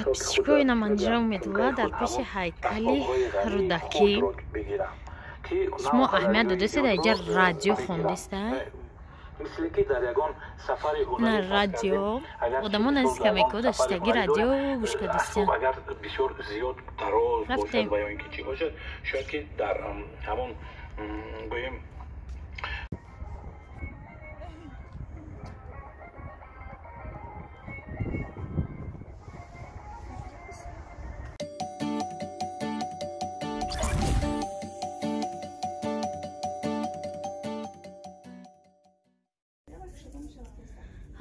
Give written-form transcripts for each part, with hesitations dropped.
подписчикови наманҷира умедвора дар пеши ҳайкали рӯдакӣ шумо аҳамият додастед аҷа радио хондеста на радио одамон назика мекуд аштаги радио гӯш кардистен рафтем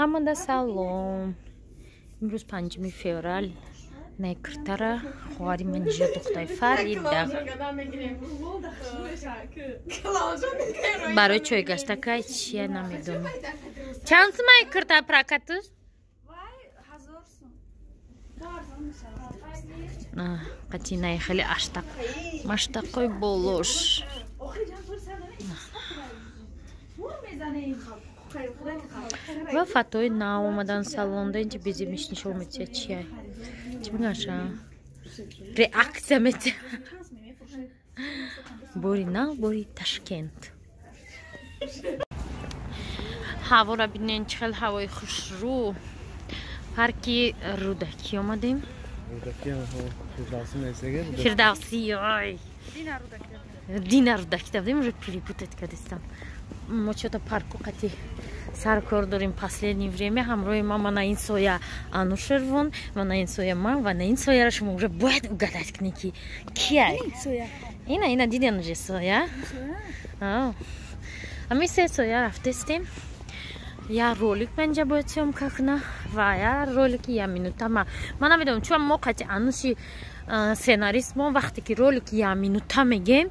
ҳамада салом. имрӯз 5 феврал некртара хоҳари манижа духтаи Фарида барои чойгаштакай чия намедонам. Чанд сумай кирта прокатуш? қатинаи хеле аштақ маштақой болош ва фатои нав омадан салонда инҷа бези мишнишо метия чия чӣ мегаша реаксия метия бори нав бори Ташкент ҳавора бинен чӣ хел ҳавои хушрӯ парки рӯдакӣ омадем фирдавсӣ ой дина рӯдакӣ давдем уже перепутать кардистам мо чото парку қати саркор дорим последнее время ҳамроҳи ман ва на ин соя Анушервон ва на ин соя ман ва на ин сояро шумо уже бояд угадать кунед ки кияй ина диден уже соя ҳамин се соя рафтестем я ролик менҷа бояд съёмка кунам ва я ролики я минута ман намедонам чун мо қати Ануши сценарист мо вақте ки ролики я минута мегем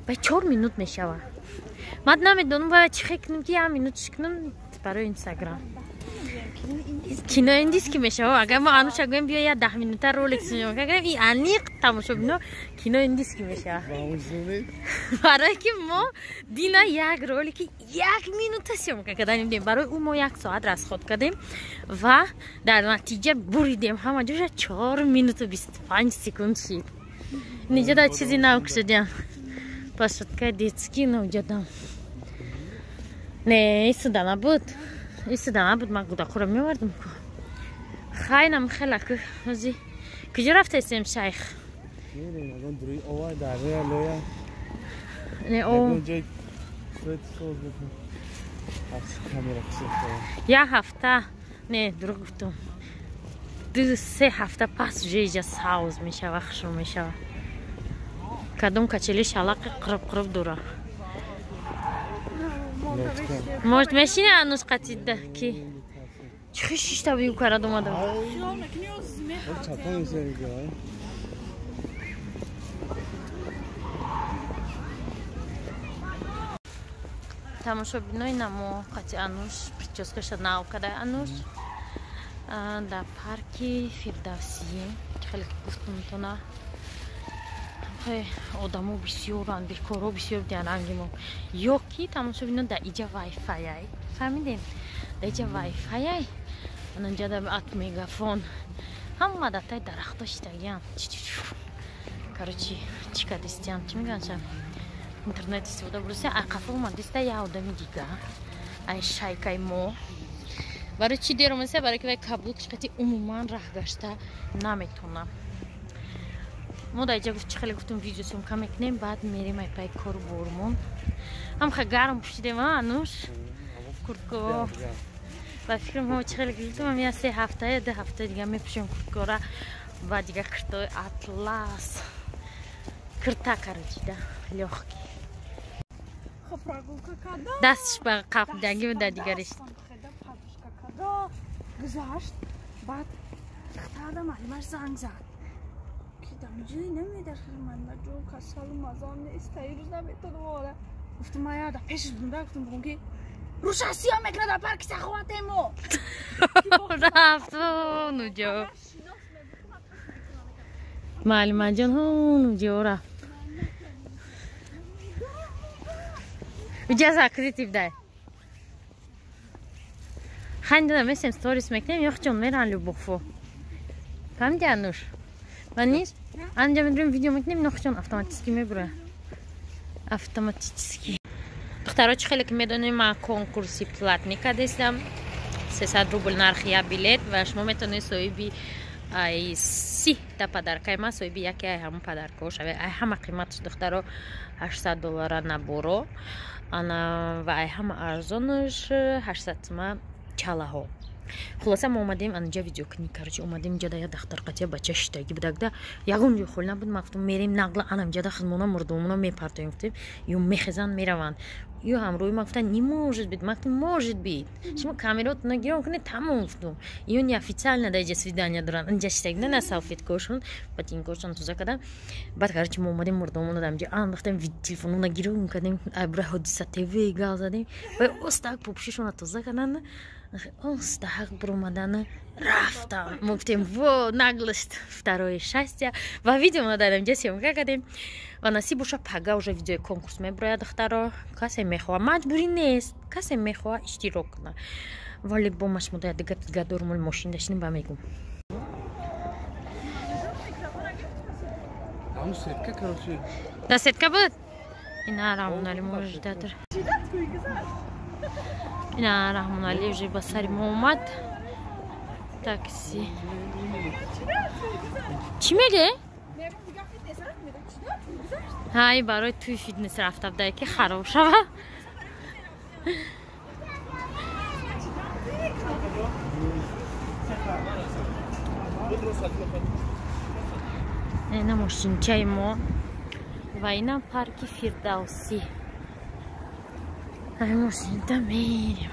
ба 4 минут мешавад ман намедонам бояд чӣ кунем ки я минуташ кунам барои Инстаграм кино индиски мешавад агар мо Ануша гӯем бия я 10 минута ролик съёмка кунем и аниқ тамошобино кино индиски мешавад барое ки мо дина як ролики 1 минута съёмка карданем барои ӯ мо 1 соат расход кардем ва дар натиҷа буридем ҳама ҷоша 4 минуту 25 секунд шид ниҷа дар чизи нав кушадем площадкаи детский навҷадам не исуда набуд ман гудахӯра меовардам хайнам хелаку ози куҷо рафтестем шайх я ҳафта не дуруғ гуфтам 2-3 ҳафта пас уже иҷа савз мешава хушрӯ мешава кадом качели шалақи қириб дора может мешини анус қатида ки чӣ шишта бию карад омада тамошобинои намо қати Ануш прическаша нав кадаи Ануш дар парки Фирдавсие хеле гуфтумтона одамо бисёранд бекоро бисёр диан ангимо ё ки тамошобино да иҷа вайфайай фаҳмидем да иҷа вайфайай ананҷа да ат мегафон ҳама датаи дарахто шитагиан короче чӣ кардистиан чӣ меганша интернет истифода бурсе ақафа омадиста я одами дига ай шайкаи мо барои чӣ дер омадиста барои ки вай каблукш қати умуман раҳ гашта наметонам мо дар иҷа чӣ хеле гуфтум видео съёмка мекунем баъд мерем ай пай кору бормон ҳамха гарм пӯшидем Ануш куртко ба фикрам ҳо чӣ хеле гуфтум ҳам я 3 ҳафта я 2 ҳафта дига мепӯшем курткора ва дига киртои атлас кирта короче лёгкий дастш ба қафдагӣ буда дига решт гузашт баъд хатадам алимаш занг зад ҷои намедархи манда ҷо касалу мазам нест таирӯз наметонам ода гуфтам аяда пешаш бунда гуфтам бугум ки руша сиё мекунад дар парки саховатемо рафт нуҷо маълимаҷон нуҷо рафт уҷа закритив дай خنده مثل ستوریس میکنیم یا جون میرن لبوفو فهمیدی انوش و نیست انجام میدیم ویدیو میکنیم نخ جون اتوماتیکی میبره اتوماتیکی دخترها چه خیلی که میدونیم من کنکورسی پلاتنیکا دستم 300 روبل نرخیه بیلیت و شما میتونید صاحبی ای 30 تا پدرکای ما صاحبی یکی ای همون پدرکو شوه ای همه قیمتش دخترها $800 نبورو انا و ای همه ارزانش 800 تومن چاله ها خلاصه ما اومدیم انجا ویدیو کنیم کرچه اومدیم جدا یا دختر قطعه بچه شتاگی بدکده یقون جو خول نبود مفتون میریم نقل انم جدا خدمونا مردمونا میپرتویم گفتیم یو میخزن میروند یو هم روی ما گفتن نموجد بید ما گفتیم موجد بید شما کامیرات نگیرم کنه تمام گفتم یو نی افیциально دایجه свидание دارن انجا شتاگی نه سالفیت کوشون بعد کوشون تو زکده بعد کرچه ما اومدیم مردمونا دامجه آن وقتم وید تلفنو نگیرم کردیم ابره حدیثه تیوی گاز دادیم و استاک پوپشیشون تو زکدن استحق برومدن رفتم گفتیم و نگلست второе счастье و ویدیو ندادم جه съемка کردیم و نصیب بشه پگا уже ویدیو کنکورس میبره دخترها کسی میخواه مجبوری نیست کسی میخواه اشتراک کنه ولی با مش مدت دیگه دورمون ماشین داشتیم با میگم ده سرکه بود اینا رحمون علی مجده داره اینا رحمون علی وجه بسری ما اومد تاکسی چی میگه؟ های برای توی فیتنس رفته بوده که خراب شوه اینا ماشینچه ما و اینا پارک فیردوسی های ماشین تا میریم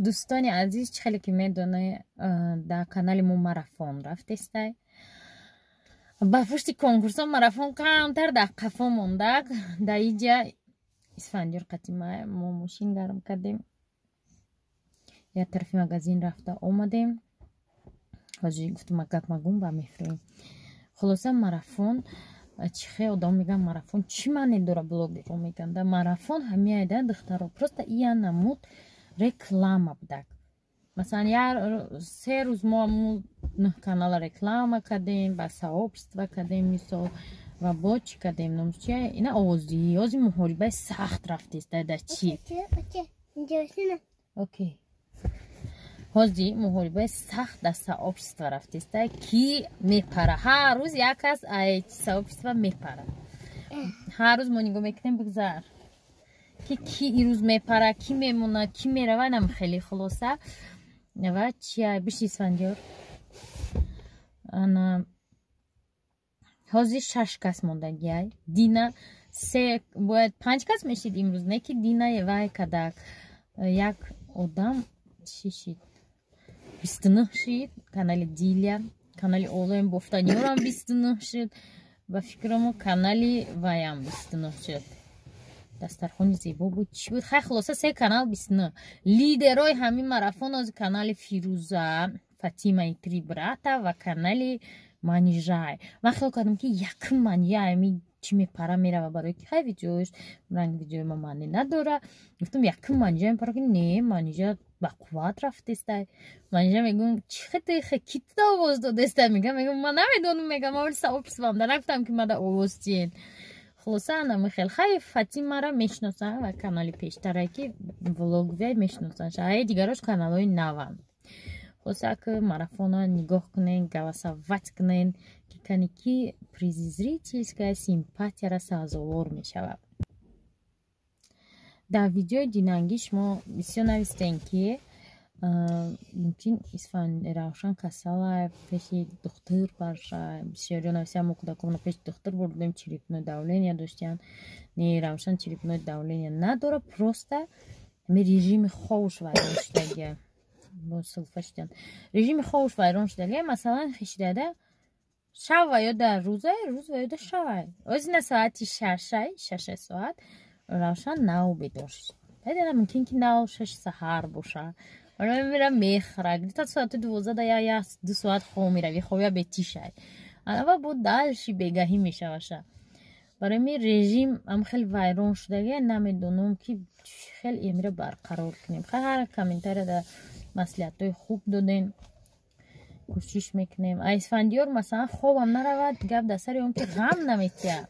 دوستان عزیز خیلی که میدونه در کانال ما مارافون رفته استای با پشت کنکورس مارافون کمتر دقیقه مونده در اینجا اسفندیار قدیمه ما ماشین گرم کردیم یا طرف مغازین رفته اومدیم حاجی گفتم گپ مگم با میفریم خلاصه مارافون چی آدم میگن مارافون چی معنی داره بلوگ رو میگن در مارافون همه ایده دخترها پروسته این نمود реклама بدک مثلا یا 3 روز ما کانال реклама کردیم با сообщество کردیم مثال و با چی کردیم نمچه اینا آوازی محاربه سخت رفته است در چی اوکی حاجی محاربه سخت در сообщество رفته است کی میپره هر روز یک کس ای сообщество میپره هر روز ما نگاه میکنیم بگذار کی این روز میپره کی میمونه کی میره نم خیلی خلاصه و چیه بشی اسفندیار انا حاضی 6 کس موندگی دینا 3 باید 5 کس میشید امروز نه که دینا یه وای کدک یک آدم چی شید 29 شید کانال دیلیا کانال اولویم بفتانیورم 29 شد و فکرمو کانالی وایم 29 شد دسترخوانی زیبا بود چی بود خیلی خلاصه 3 کانال 29 لیدرای همین مارافون از کانال فیروزه فاطمه تریبراتا و کانال مانیجای من خیلی کردم که یک مانیجای می چی میپره میره و برای که خیلی ویدیوش رنگ ویدیو ما معنی نداره گفتم یک مانیجای میپره که نه مانیجای با قوت رفته است مانیجای میگم چی خیلی کیت دا آواز داده است میگم من نمیدونم میگم اول ساوپس بام نگفتم که من دا آواز چین خلاصه انا خیلی خیلی فاطمه را میشناسن و کانال پیشتره که ولوگ وی میشناسن شاید دیگرش کانال های نوان خلاصه که مارافون ها نگاه کنین голосовать کنین که کنی که зрительская سیمپاتیا را سازوار میشود در ویدیو دینانگی شما بسیار نویستین که ممکن اسفند روشن کساله پیش دکتر باشه بسیاری نویسیم مقدار پیش دکتر بردیم چریپنو داولینیا داشتن نه روشن چریپنو داولینیا نداره پروسته می رژیم خوش وایران شده با سلفشتن رژیم خوش وایران شده مثلا خشداده شب و یا در روز و یا در شب از این ساعتی 6 ساعت روشن نو بداشت دیدم ممکن که 6 سحر باشه ولی میرم میخرگ تا ساعت 12 یا 2 ساعت خواب میروی خوابی بهتی شد اما بود دلشی بگاهی میشه باشه برای می رژیم هم خیلی ویران شده نمیدونم که خیلی امره برقرار کنیم. خیلی هر کامنتر در مسئولیت های خوب دادین کوشش میکنیم. اسفندیار مثلا خوابم نرود گپ در سر اون که غم نمیتیم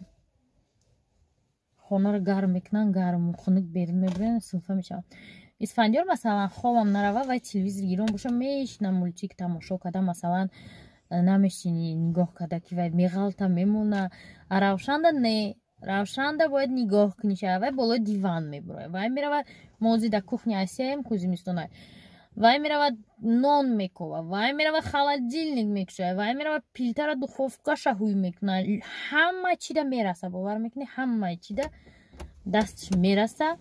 خانه رو گرم میکنن گرم خنک بیرون میبرن صنفه میشن. اسفندیار مثلا خوابم نرود و تلویزیون گیرون باشه میشنم مولتیک تماشا کردم مثلا نمیشینی نگاه کرده که وای میغلطه میمونه روشنده نه روشنده باید نگاه کنی شد وای بالا دیوان میبره وای میرود موزی در کухня اسیم کوزی میستونه وای میرود نان میکوه وای میرود خالدیلنیک میکشه وای میرود پیلتر دخوفکا شهوی میکنه همه چی ده میرسه باور میکنی همه چی ده دستش میرسه.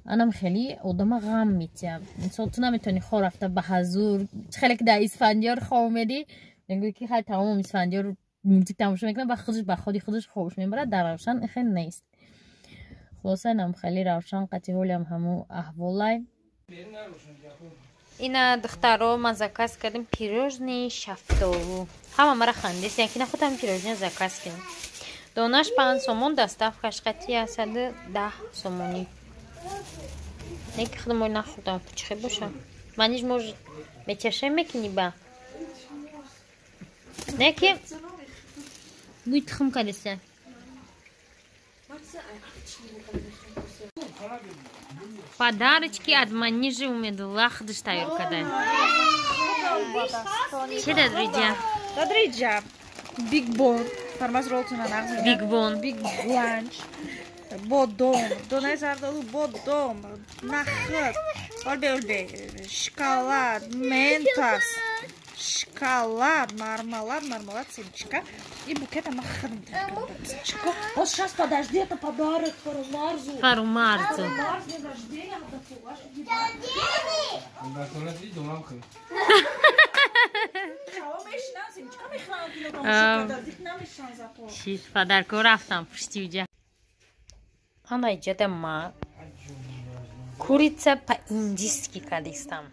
انم خیلی آدم غم میتیم مثلا تو نمیتونی خواه رفته به حضور خیلی که در اسفندیار خواه میدی میگوی که خیلی تمام اسفندیار مولتیک تماشا میکنه و خودش به خودش خوش میبره در روشن خیلی نیست. خلاصه انم خیلی روشن قطعی حالی هم همو احوالای اینا دخترها ما زکاس کردیم پیروژنی شفتالو همه مرا خندیست یکی نه خود هم پیروژنی زکاس کردیم دونش 5 سومون دستف کشقتی هستد 10 سومونی نیکی خودم باید نخوردم پچخی باشم منیش موج میچشه میکنی با نیکی بوی تخم کلیسه Подарочки от Манижи Умедуллах достаю когда. Че дадриджа? Дадриджа. Big bone. Farmaz roltuna nagzina. Big bone. Big lunch. Бодом. Донай зардалу бодом. Нахат. Олбе. Шоколад. Ментос. Шоколад. Мармелад. Семечка. И букет махрым. Вот сейчас подожди, это подарок Фарумарзу. Фарумарзу. Чиз подарку рафтам пусти уйдя. Она идет ма. Курица по-индийски кадистам.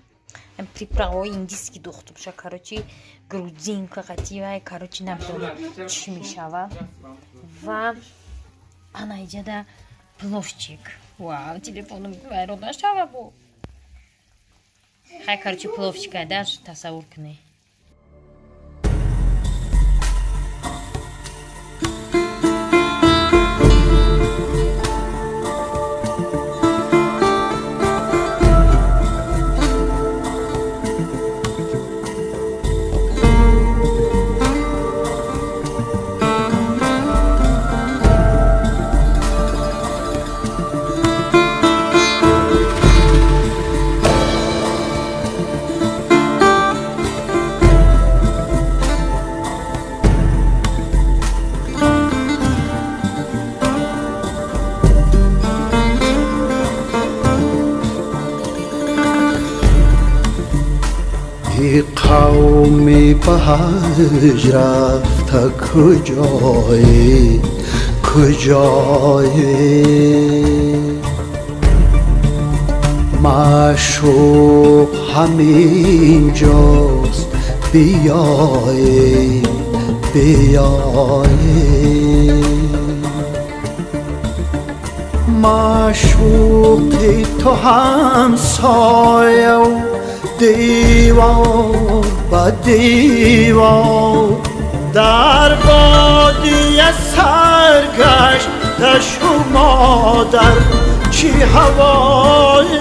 Приправу индийский духтубша, короче, грудинка кативая, короче, набдона чмишава. Ва она идет да пловчик. Вау, телефоном говорю, да шава бу. Хай, короче, пловчика дашь, тасауркны. قومی به هج رفته کجایی معشوق همین جاست بیایی معشوقی تو همسایه و دیوار با دیوار در وادی سرگشت شما در چی هوایی